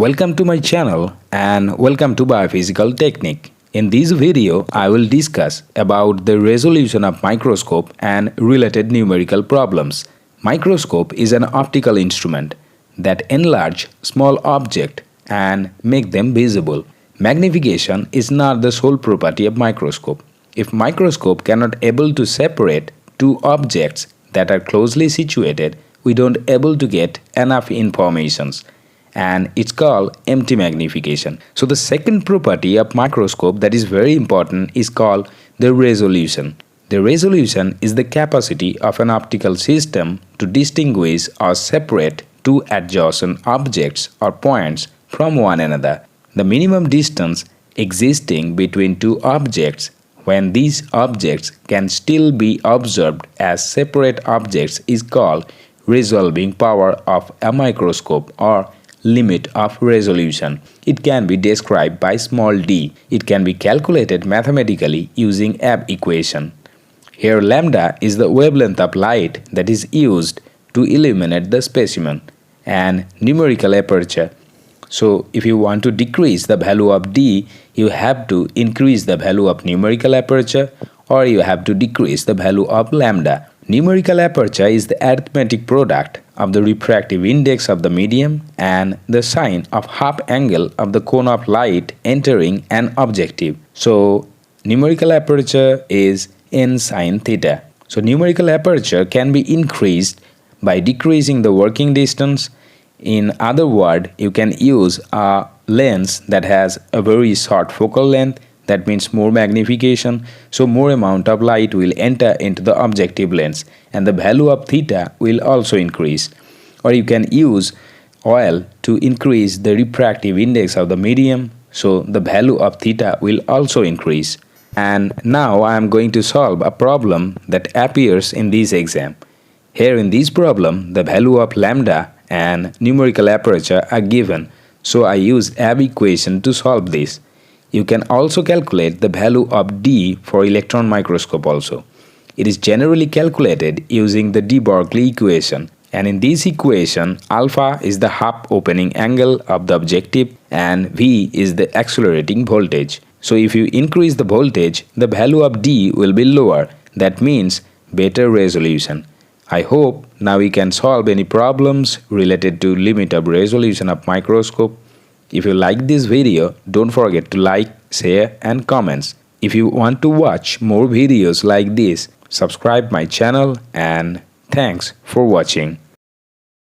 Welcome to my channel and welcome to Biophysical Technique. In this video, I will discuss about the resolution of microscope and related numerical problems. Microscope is an optical instrument that enlarge small objects and make them visible. Magnification is not the sole property of microscope. If microscope cannot able to separate two objects that are closely situated, we don't able to get enough informations, and it's called empty magnification. So the second property of microscope that is very important is called the resolution. The resolution is the capacity of an optical system to distinguish or separate two adjacent objects or points from one another. The minimum distance existing between two objects when these objects can still be observed as separate objects is called resolving power of a microscope or limit of resolution. It can be described by small d. It can be calculated mathematically using Abbe equation. Here lambda is the wavelength of light that is used to illuminate the specimen, and numerical aperture. So if you want to decrease the value of d, you have to increase the value of numerical aperture, or you have to decrease the value of lambda. Numerical aperture is the arithmetic product of the refractive index of the medium and the sine of half angle of the cone of light entering an objective. So numerical aperture is n sine theta. So numerical aperture can be increased by decreasing the working distance. In other words, you can use a lens that has a very short focal length. That means more magnification, so more amount of light will enter into the objective lens and the value of theta will also increase. Or you can use oil to increase the refractive index of the medium, so the value of theta will also increase. And now I am going to solve a problem that appears in this exam. Here in this problem, the value of lambda and numerical aperture are given, so I use Abbe equation to solve this. You can also calculate the value of d for electron microscope also. It is generally calculated using the de Broglie equation, and in this equation alpha is the half opening angle of the objective and v is the accelerating voltage. So if you increase the voltage, the value of d will be lower. That means better resolution. I hope now we can solve any problems related to limit of resolution of microscope. If you like this video, don't forget to like, share and comments. If you want to watch more videos like this, subscribe my channel and thanks for watching.